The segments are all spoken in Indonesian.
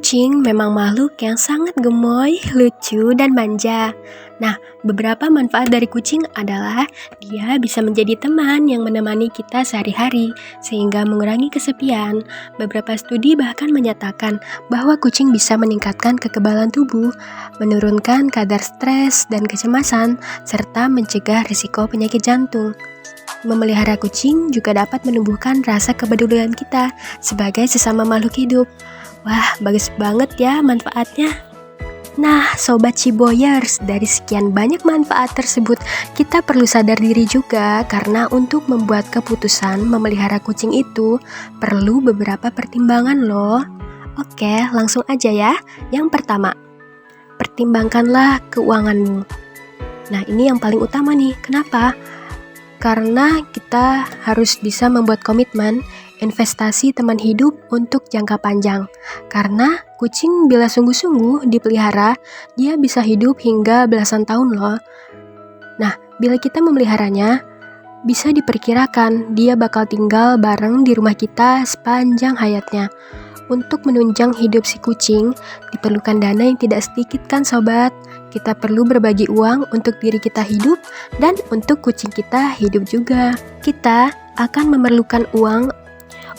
Kucing memang makhluk yang sangat gemoy, lucu, dan manja. Nah, beberapa manfaat dari kucing adalah dia bisa menjadi teman yang menemani kita sehari-hari, sehingga mengurangi kesepian. Beberapa studi bahkan menyatakan bahwa kucing bisa meningkatkan kekebalan tubuh, menurunkan kadar stres dan kecemasan, serta mencegah risiko penyakit jantung. Memelihara kucing juga dapat menumbuhkan rasa kepedulian kita sebagai sesama makhluk hidup. Wah, bagus banget ya manfaatnya. Nah, Sobat Ciboyers, dari sekian banyak manfaat tersebut, kita perlu sadar diri juga karena untuk membuat keputusan memelihara kucing itu perlu beberapa pertimbangan loh. Oke, langsung aja ya. Yang pertama, pertimbangkanlah keuanganmu. Nah, ini yang paling utama nih. Kenapa? Karena kita harus bisa membuat komitmen investasi teman hidup untuk jangka panjang. Karena kucing bila sungguh-sungguh dipelihara, dia bisa hidup hingga belasan tahun loh. Nah, bila kita memeliharanya, bisa diperkirakan dia bakal tinggal bareng di rumah kita sepanjang hayatnya. Untuk menunjang hidup si kucing, diperlukan dana yang tidak sedikit kan sobat? Kita perlu berbagi uang untuk diri kita hidup dan untuk kucing kita hidup juga. Kita akan memerlukan uang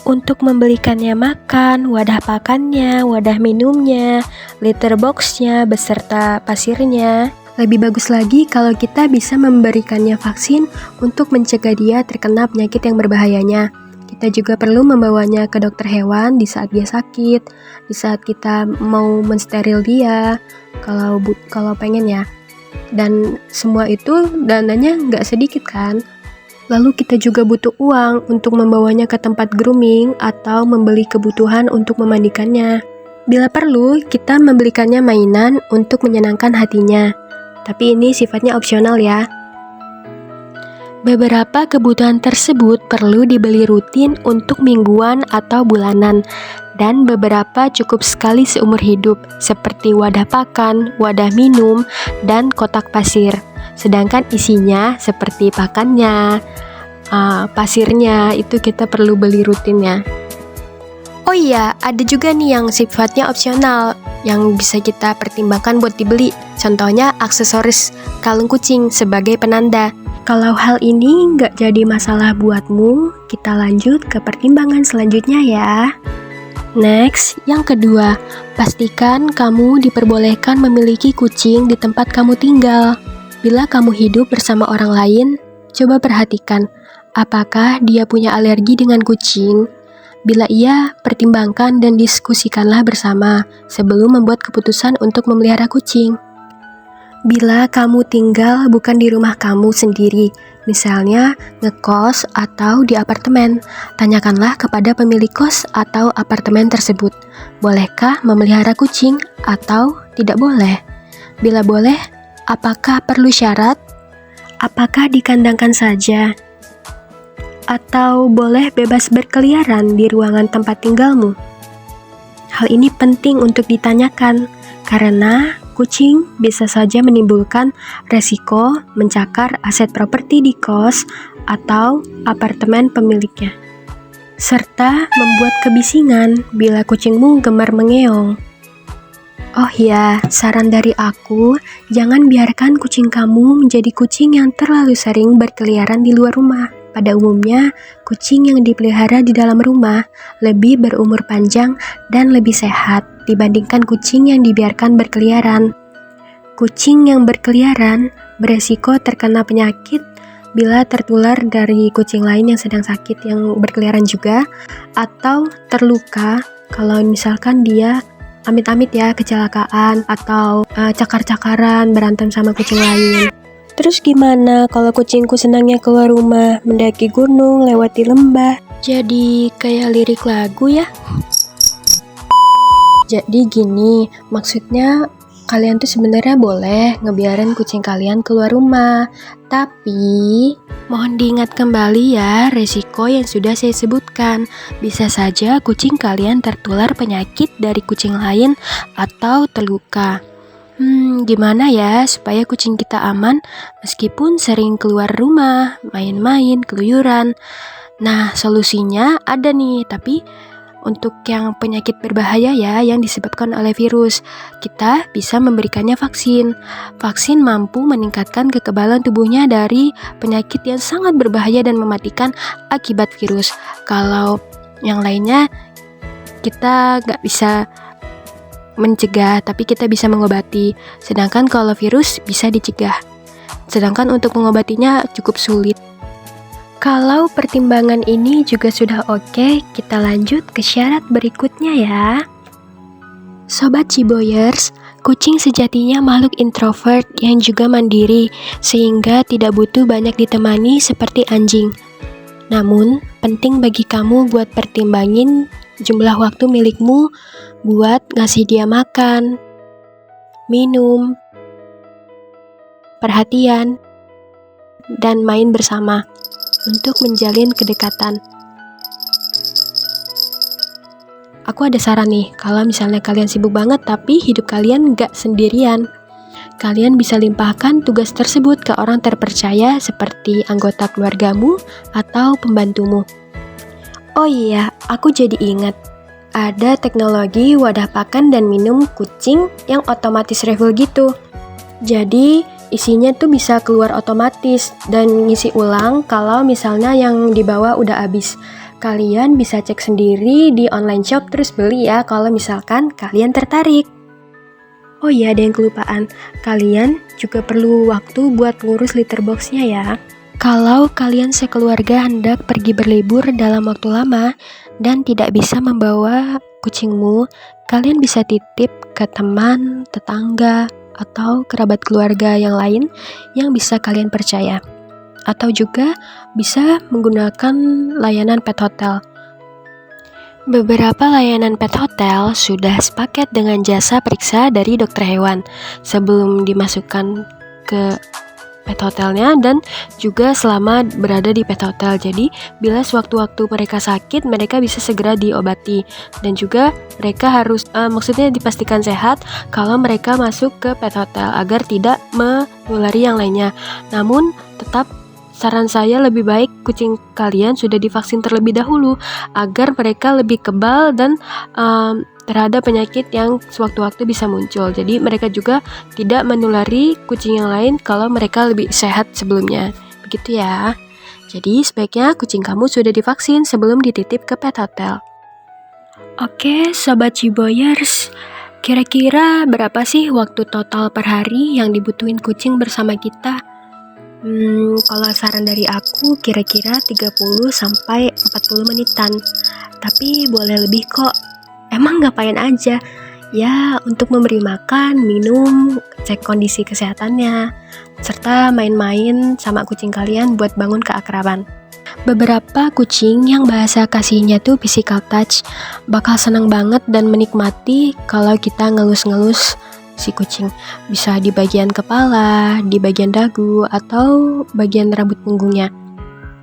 untuk membelikannya makan, wadah pakannya, wadah minumnya, litter boxnya, beserta pasirnya. Lebih bagus lagi kalau kita bisa memberikannya vaksin untuk mencegah dia terkena penyakit yang berbahayanya. Kita juga perlu membawanya ke dokter hewan di saat dia sakit, di saat kita mau mensteril dia, kalau pengen ya. Dan semua itu dananya nggak sedikit kan. Lalu kita juga butuh uang untuk membawanya ke tempat grooming atau membeli kebutuhan untuk memandikannya. Bila perlu, kita membelikannya mainan untuk menyenangkan hatinya. Tapi ini sifatnya opsional ya. Beberapa kebutuhan tersebut perlu dibeli rutin untuk mingguan atau bulanan, dan beberapa cukup sekali seumur hidup, seperti wadah pakan, wadah minum, dan kotak pasir. Sedangkan isinya seperti pakannya, pasirnya, itu kita perlu beli rutin ya. Oh iya, ada juga nih yang sifatnya opsional, yang bisa kita pertimbangkan buat dibeli. Contohnya aksesoris kalung kucing sebagai penanda. Kalau hal ini nggak jadi masalah buatmu, kita lanjut ke pertimbangan selanjutnya ya. Next, yang kedua, pastikan kamu diperbolehkan memiliki kucing di tempat kamu tinggal. Bila kamu hidup bersama orang lain, coba perhatikan, apakah dia punya alergi dengan kucing? Bila iya, pertimbangkan dan diskusikanlah bersama sebelum membuat keputusan untuk memelihara kucing. Bila kamu tinggal bukan di rumah kamu sendiri, misalnya ngekos atau di apartemen, tanyakanlah kepada pemilik kos atau apartemen tersebut, bolehkah memelihara kucing atau tidak boleh? Bila boleh, apakah perlu syarat? Apakah dikandangkan saja? Atau boleh bebas berkeliaran di ruangan tempat tinggalmu? Hal ini penting untuk ditanyakan, karena kucing bisa saja menimbulkan resiko mencakar aset properti di kos atau apartemen pemiliknya, serta membuat kebisingan bila kucingmu gemar mengeong. Oh ya, saran dari aku, jangan biarkan kucing kamu menjadi kucing yang terlalu sering berkeliaran di luar rumah. Pada umumnya, kucing yang dipelihara di dalam rumah lebih berumur panjang dan lebih sehat dibandingkan kucing yang dibiarkan berkeliaran. Kucing yang berkeliaran beresiko terkena penyakit bila tertular dari kucing lain yang sedang sakit yang berkeliaran juga, atau terluka kalau misalkan dia amit-amit ya kecelakaan atau cakar-cakaran berantem sama kucing lain. Terus gimana kalau kucingku senangnya keluar rumah, mendaki gunung, lewati lembah? Jadi kayak lirik lagu ya? Jadi gini, maksudnya kalian tuh sebenarnya boleh ngebiarin kucing kalian keluar rumah, tapi mohon diingat kembali ya resiko yang sudah saya sebutkan. Bisa saja kucing kalian tertular penyakit dari kucing lain atau terluka. Gimana ya supaya kucing kita aman meskipun sering keluar rumah, main-main, keluyuran? Nah, solusinya ada nih, tapi untuk yang penyakit berbahaya ya yang disebabkan oleh virus, kita bisa memberikannya vaksin. Vaksin mampu meningkatkan kekebalan tubuhnya dari penyakit yang sangat berbahaya dan mematikan akibat virus. Kalau yang lainnya kita nggak bisa mencegah, tapi kita bisa mengobati. Sedangkan kalau virus bisa dicegah. Sedangkan untuk mengobatinya cukup sulit. Kalau pertimbangan ini juga sudah oke, kita lanjut ke syarat berikutnya ya. Sobat Ciboyers, kucing sejatinya makhluk introvert yang juga mandiri, sehingga tidak butuh banyak ditemani seperti anjing. Namun, penting bagi kamu buat pertimbangin jumlah waktu milikmu buat ngasih dia makan, minum, perhatian, dan main bersama untuk menjalin kedekatan. Aku ada saran nih, kalau misalnya kalian sibuk banget tapi hidup kalian gak sendirian, kalian bisa limpahkan tugas tersebut ke orang terpercaya seperti anggota keluargamu atau pembantumu. Oh iya, aku jadi ingat, ada teknologi wadah pakan dan minum kucing yang otomatis refill gitu. Jadi isinya tuh bisa keluar otomatis dan ngisi ulang kalau misalnya yang dibawa udah habis. Kalian bisa cek sendiri di online shop terus beli ya kalau misalkan kalian tertarik. Oh iya, ada yang kelupaan. Kalian juga perlu waktu buat ngurus litter box-nya ya. Kalau kalian sekeluarga hendak pergi berlibur dalam waktu lama dan tidak bisa membawa kucingmu, kalian bisa titip ke teman, tetangga, atau kerabat keluarga yang lain yang bisa kalian percaya. Atau juga bisa menggunakan layanan pet hotel. Beberapa layanan pet hotel sudah sepaket dengan jasa periksa dari dokter hewan sebelum dimasukkan ke pet hotelnya dan juga selama berada di pet hotel. Jadi bila sewaktu-waktu mereka sakit, mereka bisa segera diobati dan juga mereka harus maksudnya dipastikan sehat kalau mereka masuk ke pet hotel agar tidak menulari yang lainnya. Namun tetap saran saya lebih baik kucing kalian sudah divaksin terlebih dahulu agar mereka lebih kebal dan terhadap penyakit yang sewaktu-waktu bisa muncul. Jadi mereka juga tidak menulari kucing yang lain kalau mereka lebih sehat sebelumnya. Begitu ya. Jadi sebaiknya kucing kamu sudah divaksin sebelum dititip ke pet hotel. Oke, Sobat Ciboyers, kira-kira berapa sih waktu total per hari yang dibutuhin kucing bersama kita? Kalau saran dari aku kira-kira 30 sampai 40 menitan. Tapi boleh lebih kok. Emang ngapain aja? Ya, untuk memberi makan, minum, cek kondisi kesehatannya, serta main-main sama kucing kalian buat bangun keakraban. Beberapa kucing yang bahasa kasihnya tuh physical touch bakal senang banget dan menikmati kalau kita ngelus-ngelus si kucing. Bisa di bagian kepala, di bagian dagu, atau bagian rambut punggungnya.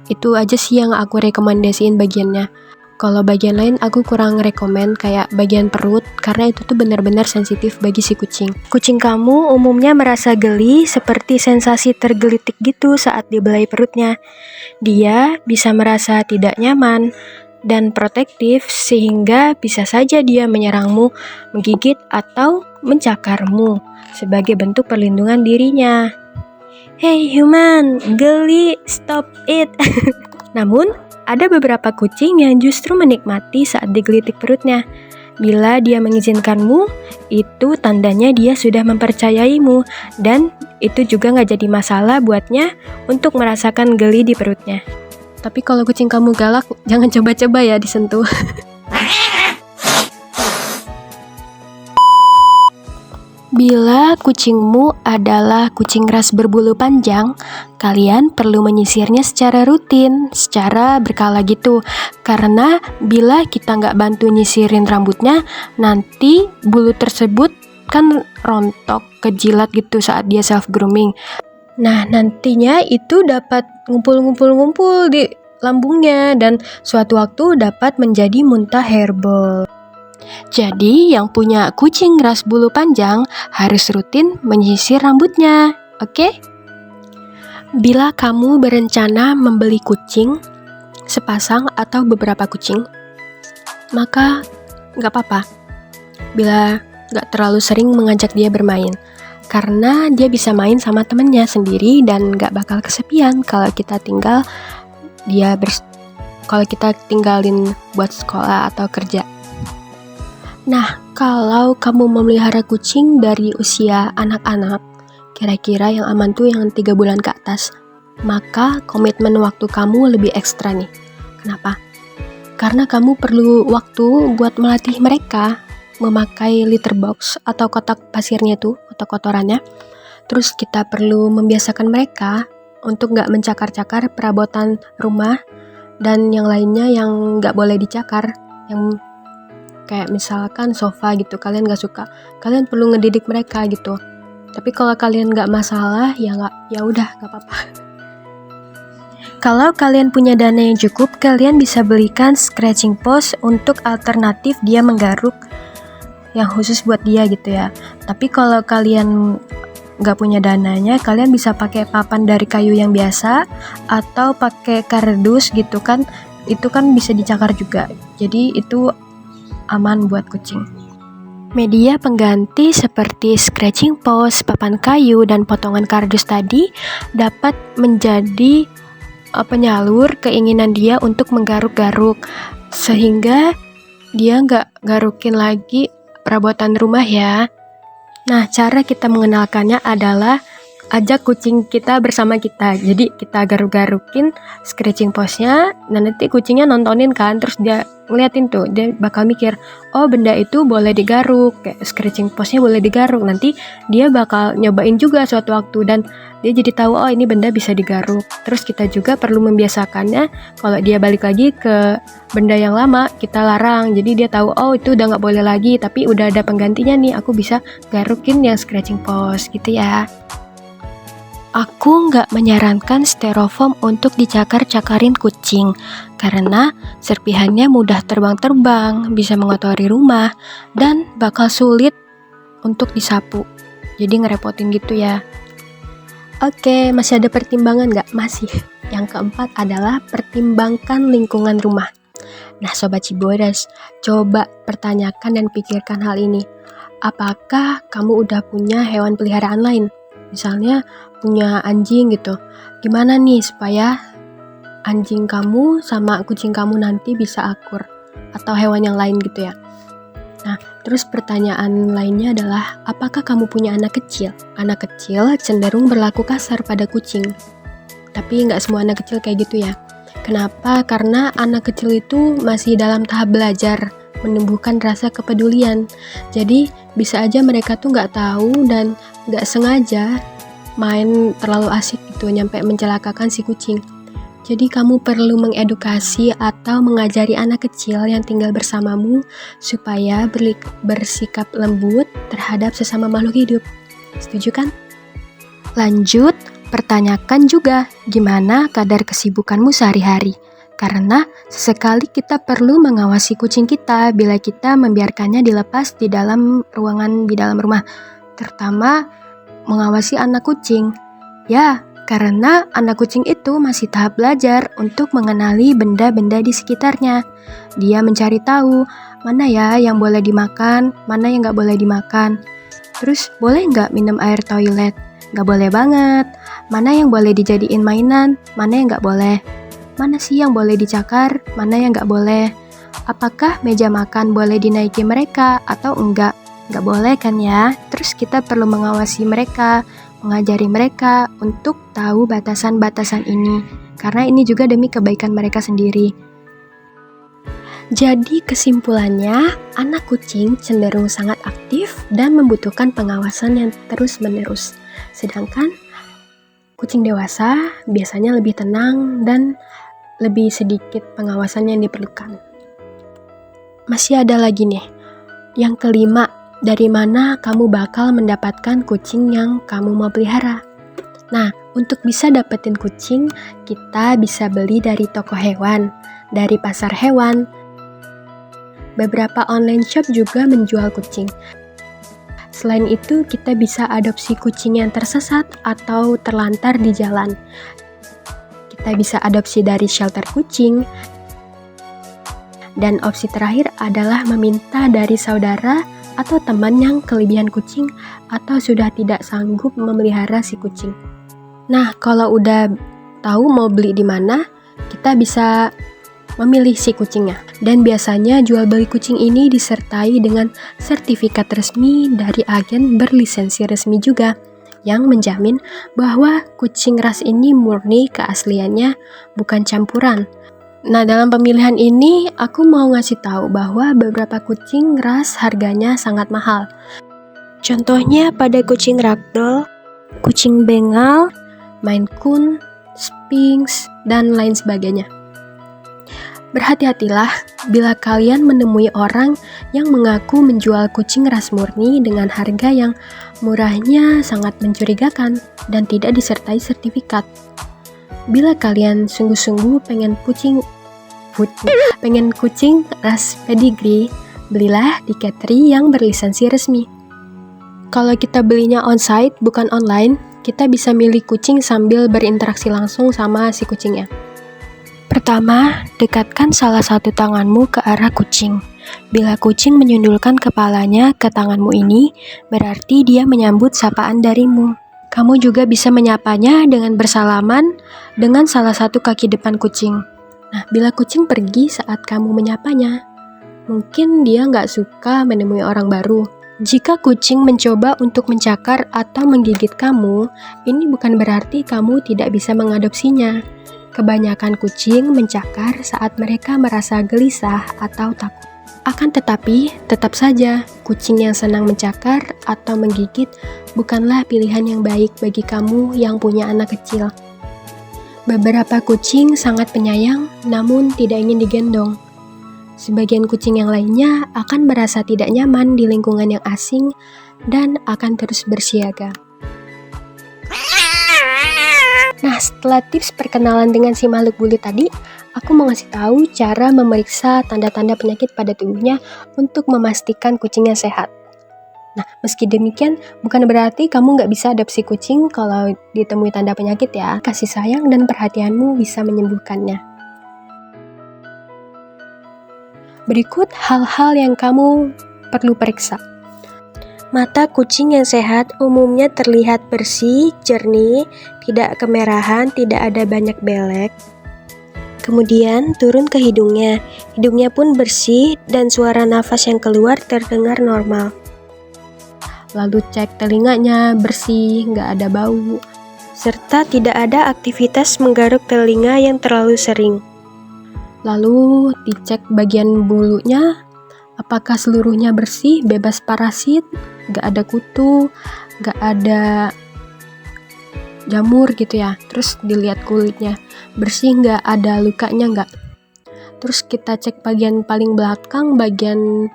Itu aja sih yang aku rekomendasiin bagiannya. Kalau bagian lain aku kurang rekomen kayak bagian perut karena itu tuh benar-benar sensitif bagi si kucing. Kucing kamu umumnya merasa geli seperti sensasi tergelitik gitu saat dibelai perutnya. Dia bisa merasa tidak nyaman dan protektif sehingga bisa saja dia menyerangmu, menggigit atau mencakarmu sebagai bentuk perlindungan dirinya. Hey human, geli, stop it. Namun ada beberapa kucing yang justru menikmati saat digelitik perutnya. Bila dia mengizinkanmu, itu tandanya dia sudah mempercayaimu dan itu juga gak jadi masalah buatnya untuk merasakan geli di perutnya. Tapi kalau kucing kamu galak, jangan coba-coba ya disentuh. Bila kucingmu adalah kucing ras berbulu panjang, kalian perlu menyisirnya secara rutin, secara berkala gitu. Karena bila kita nggak bantu nyisirin rambutnya, nanti bulu tersebut kan rontok, kejilat gitu saat dia self-grooming. Nah, nantinya itu dapat ngumpul-ngumpul di lambungnya dan suatu waktu dapat menjadi muntah hairball. Jadi yang punya kucing ras bulu panjang harus rutin menyisir rambutnya, oke? Bila kamu berencana membeli kucing, sepasang atau beberapa kucing, maka nggak apa-apa bila nggak terlalu sering mengajak dia bermain. Karena dia bisa main sama temennya sendiri dan nggak bakal kesepian kalau kita tinggalin buat sekolah atau kerja. Nah, kalau kamu memelihara kucing dari usia anak-anak, kira-kira yang aman tuh yang 3 bulan ke atas, maka komitmen waktu kamu lebih ekstra nih. Kenapa? Karena kamu perlu waktu buat melatih mereka memakai litter box atau kotak pasirnya tuh, kotak kotorannya. Terus kita perlu membiasakan mereka untuk nggak mencakar-cakar perabotan rumah dan yang lainnya yang nggak boleh dicakar, yang kayak misalkan sofa gitu, kalian nggak suka, kalian perlu ngedidik mereka gitu. Tapi kalau kalian nggak masalah, ya udah nggak apa-apa. Kalau kalian punya dana yang cukup, kalian bisa belikan scratching post untuk alternatif dia menggaruk yang khusus buat dia gitu ya. Tapi kalau kalian nggak punya dananya, kalian bisa pakai papan dari kayu yang biasa atau pakai kardus gitu kan. Itu kan bisa dicakar juga. Jadi itu aman buat kucing. Media pengganti seperti scratching post, papan kayu, dan potongan kardus tadi dapat menjadi penyalur keinginan dia untuk menggaruk-garuk, sehingga dia nggak garukin lagi perabotan rumah ya. Nah, cara kita mengenalkannya adalah ajak kucing kita bersama kita. Jadi kita garuk-garukin scratching postnya, dan nanti kucingnya nontonin kan, terus dia ngeliatin tuh, dia bakal mikir, oh benda itu boleh digaruk, kayak scratching postnya boleh digaruk. Nanti dia bakal nyobain juga suatu waktu dan dia jadi tahu, oh ini benda bisa digaruk. Terus kita juga perlu membiasakannya, kalau dia balik lagi ke benda yang lama, kita larang. Jadi dia tahu, oh itu udah nggak boleh lagi, tapi udah ada penggantinya nih, aku bisa garukin yang scratching post gitu ya. Aku nggak menyarankan styrofoam untuk dicakar-cakarin kucing, karena serpihannya mudah terbang-terbang, bisa mengotori rumah, dan bakal sulit untuk disapu. Jadi ngerepotin gitu ya. Oke, masih ada pertimbangan nggak? Masih. Yang keempat adalah pertimbangkan lingkungan rumah. Nah, Sobat Cibodas, coba pertanyakan dan pikirkan hal ini. Apakah kamu udah punya hewan peliharaan lain? Misalnya punya anjing gitu. Gimana nih supaya anjing kamu sama kucing kamu nanti bisa akur? Atau hewan yang lain gitu ya. Nah, terus pertanyaan lainnya adalah, apakah kamu punya anak kecil? Anak kecil cenderung berlaku kasar pada kucing. Tapi nggak semua anak kecil kayak gitu ya. Kenapa? Karena anak kecil itu masih dalam tahap belajar, menumbuhkan rasa kepedulian. Jadi bisa aja mereka tuh nggak tahu dan nggak sengaja main terlalu asik gitu, nyampe mencelakakan si kucing. Jadi kamu perlu mengedukasi atau mengajari anak kecil yang tinggal bersamamu supaya bersikap lembut terhadap sesama makhluk hidup. Setuju kan? Lanjut, pertanyakan juga gimana kadar kesibukanmu sehari-hari. Karena sesekali kita perlu mengawasi kucing kita bila kita membiarkannya dilepas di dalam ruangan di dalam rumah. Terutama mengawasi anak kucing. Ya, karena anak kucing itu masih tahap belajar untuk mengenali benda-benda di sekitarnya. Dia mencari tahu mana ya yang boleh dimakan, mana yang nggak boleh dimakan. Terus boleh nggak minum air toilet? Nggak boleh banget. Mana yang boleh dijadiin mainan, mana yang nggak boleh. Mana sih yang boleh dicakar, mana yang nggak boleh. Apakah meja makan boleh dinaiki mereka atau enggak? Nggak boleh kan ya? Terus kita perlu mengawasi mereka, mengajari mereka untuk tahu batasan-batasan ini, karena ini juga demi kebaikan mereka sendiri. Jadi kesimpulannya, anak kucing cenderung sangat aktif dan membutuhkan pengawasan yang terus-menerus. Sedangkan kucing dewasa biasanya lebih tenang dan lebih sedikit pengawasan yang diperlukan. Masih ada lagi nih, yang kelima, dari mana kamu bakal mendapatkan kucing yang kamu mau pelihara? Nah, untuk bisa dapetin kucing, kita bisa beli dari toko hewan, dari pasar hewan. Beberapa online shop juga menjual kucing. Selain itu, kita bisa adopsi kucing yang tersesat atau terlantar di jalan. Kita bisa adopsi dari shelter kucing. Dan opsi terakhir adalah meminta dari saudara atau teman yang kelebihan kucing atau sudah tidak sanggup memelihara si kucing. Nah, kalau udah tahu mau beli di mana, kita bisa memilih si kucingnya. Dan biasanya jual beli kucing ini disertai dengan sertifikat resmi dari agen berlisensi resmi juga, yang menjamin bahwa kucing ras ini murni keasliannya, bukan campuran. Nah, dalam pemilihan ini aku mau ngasih tahu bahwa beberapa kucing ras harganya sangat mahal. Contohnya pada kucing ragdoll, kucing Bengal, Maine Coon, Sphinx, dan lain sebagainya. Berhati-hatilah bila kalian menemui orang yang mengaku menjual kucing ras murni dengan harga yang murahnya sangat mencurigakan dan tidak disertai sertifikat. Bila kalian sungguh-sungguh pengen kucing ras pedigree, belilah di cattery yang berlisensi resmi. Kalau kita belinya onsite bukan online, kita bisa milih kucing sambil berinteraksi langsung sama si kucingnya. Pertama, dekatkan salah satu tanganmu ke arah kucing. Bila kucing menyundulkan kepalanya ke tanganmu ini, berarti dia menyambut sapaan darimu. Kamu juga bisa menyapanya dengan bersalaman dengan salah satu kaki depan kucing. Nah, bila kucing pergi saat kamu menyapanya, mungkin dia nggak suka menemui orang baru. Jika kucing mencoba untuk mencakar atau menggigit kamu, ini bukan berarti kamu tidak bisa mengadopsinya. Kebanyakan kucing mencakar saat mereka merasa gelisah atau takut. Akan tetapi, tetap saja, kucing yang senang mencakar atau menggigit bukanlah pilihan yang baik bagi kamu yang punya anak kecil. Beberapa kucing sangat penyayang, namun tidak ingin digendong. Sebagian kucing yang lainnya akan merasa tidak nyaman di lingkungan yang asing dan akan terus bersiaga. Nah, setelah tips perkenalan dengan si makhluk bulu tadi, aku mau ngasih tahu cara memeriksa tanda-tanda penyakit pada tubuhnya untuk memastikan kucingnya sehat. Nah, meski demikian, bukan berarti kamu nggak bisa adopsi kucing kalau ditemui tanda penyakit ya. Kasih sayang dan perhatianmu bisa menyembuhkannya. Berikut hal-hal yang kamu perlu periksa. Mata kucing yang sehat umumnya terlihat bersih, jernih, tidak kemerahan, tidak ada banyak belek. Kemudian turun ke hidungnya. Hidungnya pun bersih dan suara nafas yang keluar terdengar normal. Lalu cek telinganya bersih, nggak ada bau, serta tidak ada aktivitas menggaruk telinga yang terlalu sering. Lalu dicek bagian bulunya, apakah seluruhnya bersih, bebas parasit, gak ada kutu, gak ada jamur gitu ya. Terus dilihat kulitnya, bersih gak, ada lukanya gak. Terus kita cek bagian paling belakang, bagian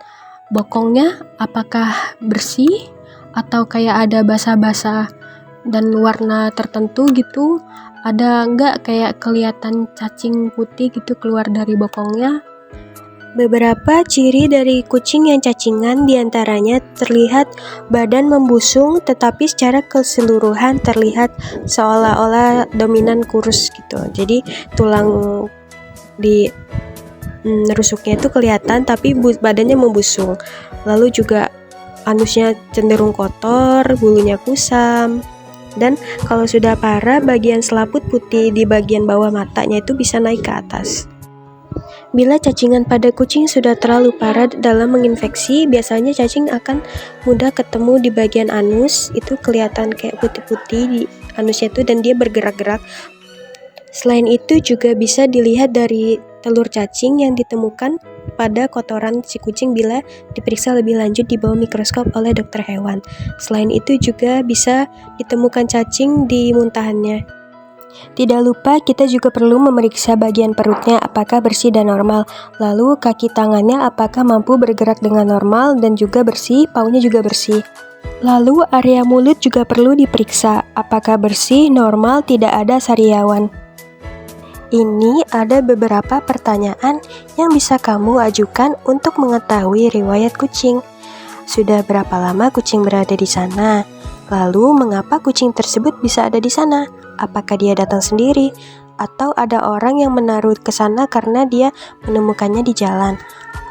bokongnya, apakah bersih atau kayak ada basah-basah dan warna tertentu gitu. Ada nggak kayak kelihatan cacing putih gitu keluar dari bokongnya. Beberapa ciri dari kucing yang cacingan diantaranya terlihat badan membusung tetapi secara keseluruhan terlihat seolah-olah dominan kurus gitu. Jadi tulang di rusuknya itu kelihatan tapi badannya membusung. Lalu juga anusnya cenderung kotor, bulunya kusam. Dan kalau sudah parah, bagian selaput putih di bagian bawah matanya itu bisa naik ke atas. Bila cacingan pada kucing sudah terlalu parah dalam menginfeksi, biasanya cacing akan mudah ketemu di bagian anus, itu kelihatan kayak putih-putih di anusnya itu dan dia bergerak-gerak. Selain itu juga bisa dilihat dari telur cacing yang ditemukan pada kotoran si kucing bila diperiksa lebih lanjut di bawah mikroskop oleh dokter hewan. Selain itu juga bisa ditemukan cacing di muntahannya. Tidak lupa kita juga perlu memeriksa bagian perutnya apakah bersih dan normal. Lalu kaki tangannya apakah mampu bergerak dengan normal dan juga bersih, paunya juga bersih. Lalu area mulut juga perlu diperiksa apakah bersih, normal, tidak ada sariawan. Ini ada beberapa pertanyaan yang bisa kamu ajukan untuk mengetahui riwayat kucing. Sudah berapa lama kucing berada di sana? Lalu mengapa kucing tersebut bisa ada di sana? Apakah dia datang sendiri? atau ada orang yang menaruh ke sana karena dia menemukannya di jalan.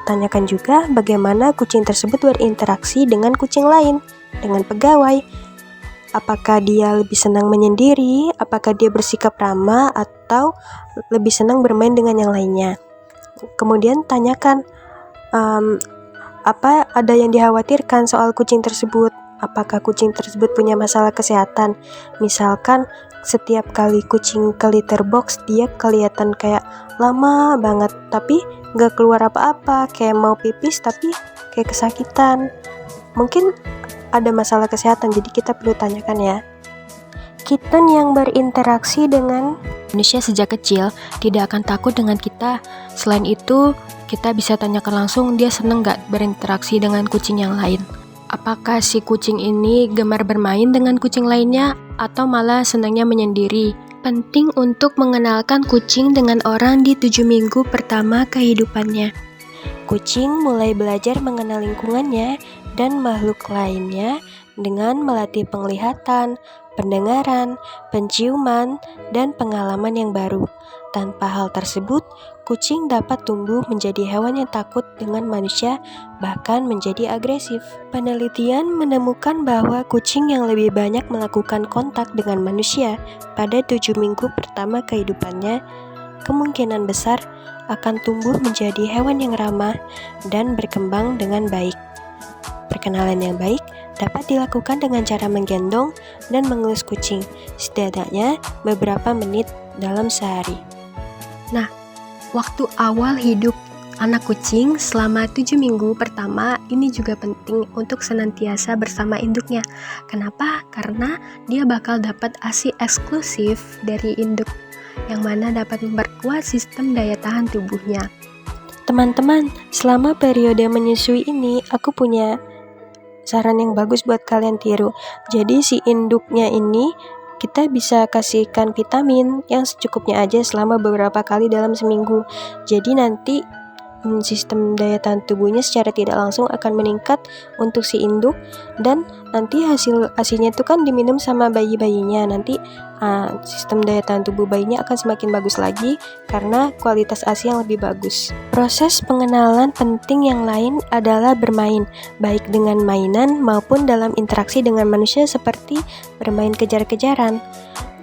Tanyakan juga bagaimana kucing tersebut berinteraksi dengan kucing lain, dengan pegawai. Apakah dia lebih senang menyendiri, apakah dia bersikap ramah, atau lebih senang bermain dengan yang lainnya. Kemudian tanyakan, apa ada yang dikhawatirkan soal kucing tersebut? Apakah kucing tersebut punya masalah kesehatan? Misalkan setiap kali kucing ke litter box dia kelihatan kayak lama banget tapi gak keluar apa-apa, kayak mau pipis tapi kayak kesakitan. Mungkin ada masalah kesehatan, jadi kita perlu tanyakan ya. Kitten yang berinteraksi dengan manusia sejak kecil tidak akan takut dengan kita. Selain itu, kita bisa tanyakan langsung dia seneng gak berinteraksi dengan kucing yang lain. Apakah si kucing ini gemar bermain dengan kucing lainnya atau malah senangnya menyendiri? Penting untuk mengenalkan kucing dengan orang di 7 minggu pertama kehidupannya. Kucing mulai belajar mengenal lingkungannya dan makhluk lainnya dengan melatih penglihatan, pendengaran, penciuman, dan pengalaman yang baru. Tanpa hal tersebut, kucing dapat tumbuh menjadi hewan yang takut dengan manusia, bahkan menjadi agresif. Penelitian menemukan bahwa kucing yang lebih banyak melakukan kontak dengan manusia pada 7 minggu pertama kehidupannya, kemungkinan besar akan tumbuh menjadi hewan yang ramah dan berkembang dengan baik. Perkenalan yang baik dapat dilakukan dengan cara menggendong dan mengelus kucing, setidaknya beberapa menit dalam sehari. Nah, waktu awal hidup anak kucing selama 7 minggu pertama ini juga penting untuk senantiasa bersama induknya. Kenapa? Karena dia bakal dapat ASI eksklusif dari induk, yang mana dapat memperkuat sistem daya tahan tubuhnya. Teman-teman, selama periode menyusui ini, aku punya saran yang bagus buat kalian tiru. Jadi si induknya ini kita bisa kasihkan vitamin yang secukupnya aja selama beberapa kali dalam seminggu. Jadi nanti sistem daya tahan tubuhnya secara tidak langsung akan meningkat untuk si induk, dan nanti hasilnya itu kan diminum sama bayi-bayinya. Nanti sistem daya tahan tubuh bayinya akan semakin bagus lagi karena kualitas ASI yang lebih bagus. Proses pengenalan penting yang lain adalah bermain, baik dengan mainan maupun dalam interaksi dengan manusia seperti bermain kejar-kejaran.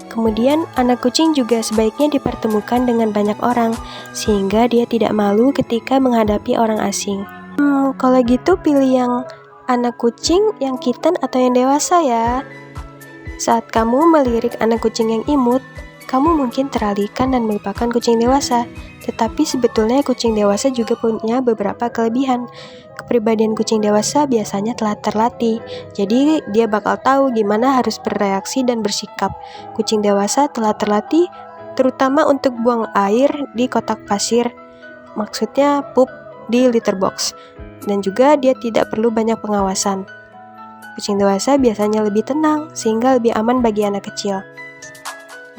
Kemudian, anak kucing juga sebaiknya dipertemukan dengan banyak orang, sehingga dia tidak malu ketika menghadapi orang asing. Kalau gitu pilih yang anak kucing, yang kitten atau yang dewasa ya. Saat kamu melirik anak kucing yang imut, kamu mungkin teralihkan dan melupakan kucing dewasa. Tetapi sebetulnya kucing dewasa juga punya beberapa kelebihan. Kepribadian kucing dewasa biasanya telah terlatih, jadi dia bakal tahu gimana harus bereaksi dan bersikap. Kucing dewasa telah terlatih terutama untuk buang air di kotak pasir, maksudnya pup di litter box, dan juga dia tidak perlu banyak pengawasan. Kucing dewasa biasanya lebih tenang sehingga lebih aman bagi anak kecil.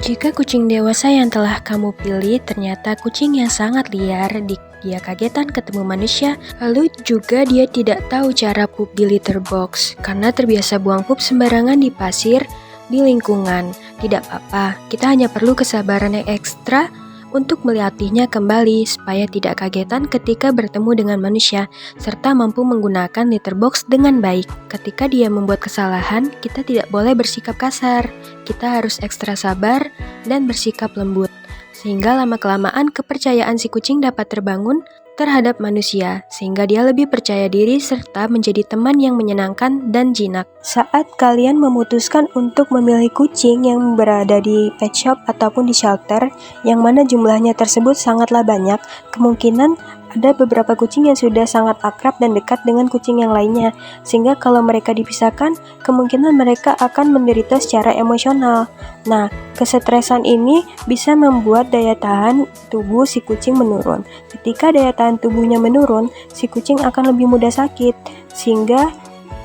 Jika kucing dewasa yang telah kamu pilih ternyata kucing yang sangat liar, dia kagetan ketemu manusia, lalu juga dia tidak tahu cara pup di litter box karena terbiasa buang pup sembarangan di pasir di lingkungan. Tidak apa-apa, kita hanya perlu kesabaran yang ekstra untuk melatihnya kembali supaya tidak kagetan ketika bertemu dengan manusia, serta mampu menggunakan litter box dengan baik. Ketika dia membuat kesalahan, kita tidak boleh bersikap kasar. Kita harus ekstra sabar dan bersikap lembut, sehingga lama-kelamaan kepercayaan si kucing dapat terbangun terhadap manusia, sehingga dia lebih percaya diri serta menjadi teman yang menyenangkan dan jinak. Saat kalian memutuskan untuk memilih kucing yang berada di pet shop ataupun di shelter, yang mana jumlahnya tersebut sangatlah banyak, kemungkinan ada beberapa kucing yang sudah sangat akrab dan dekat dengan kucing yang lainnya, sehingga kalau mereka dipisahkan, kemungkinan mereka akan menderita secara emosional. Nah, kesetresan ini bisa membuat daya tahan tubuh si kucing menurun. Ketika daya tahan tubuhnya menurun, si kucing akan lebih mudah sakit, sehingga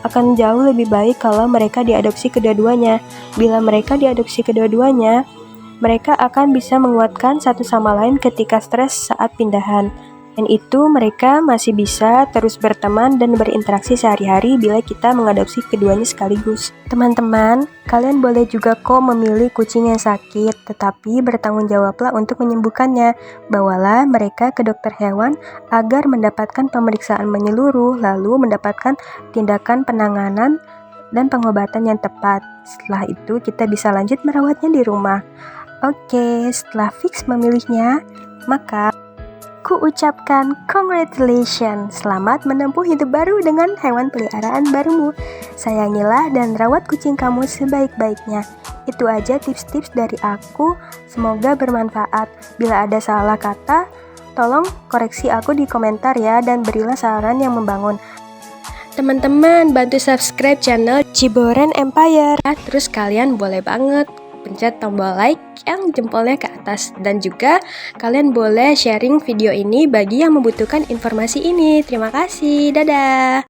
akan jauh lebih baik kalau mereka diadopsi kedua-duanya. Bila mereka diadopsi kedua-duanya, mereka akan bisa menguatkan satu sama lain ketika stres saat pindahan. Dan itu mereka masih bisa terus berteman dan berinteraksi sehari-hari bila kita mengadopsi keduanya sekaligus. Teman-teman, kalian boleh juga kok memilih kucing yang sakit, tetapi bertanggung jawablah untuk menyembuhkannya. Bawalah mereka ke dokter hewan agar mendapatkan pemeriksaan menyeluruh, lalu mendapatkan tindakan penanganan dan pengobatan yang tepat. Setelah itu kita bisa lanjut merawatnya di rumah. Oke, setelah fix memilihnya, maka ku ucapkan congratulations, selamat menempuh hidup baru dengan hewan peliharaan barumu. Sayangilah dan rawat kucing kamu sebaik-baiknya. Itu aja tips-tips dari aku, semoga bermanfaat. Bila ada salah kata, tolong koreksi aku di komentar ya, dan berilah saran yang membangun. Teman-teman, bantu subscribe channel Ciboren Empire. Terus kalian boleh banget pencet tombol like yang jempolnya ke atas, dan juga kalian boleh sharing video ini bagi yang membutuhkan informasi ini. Terima kasih, dadah.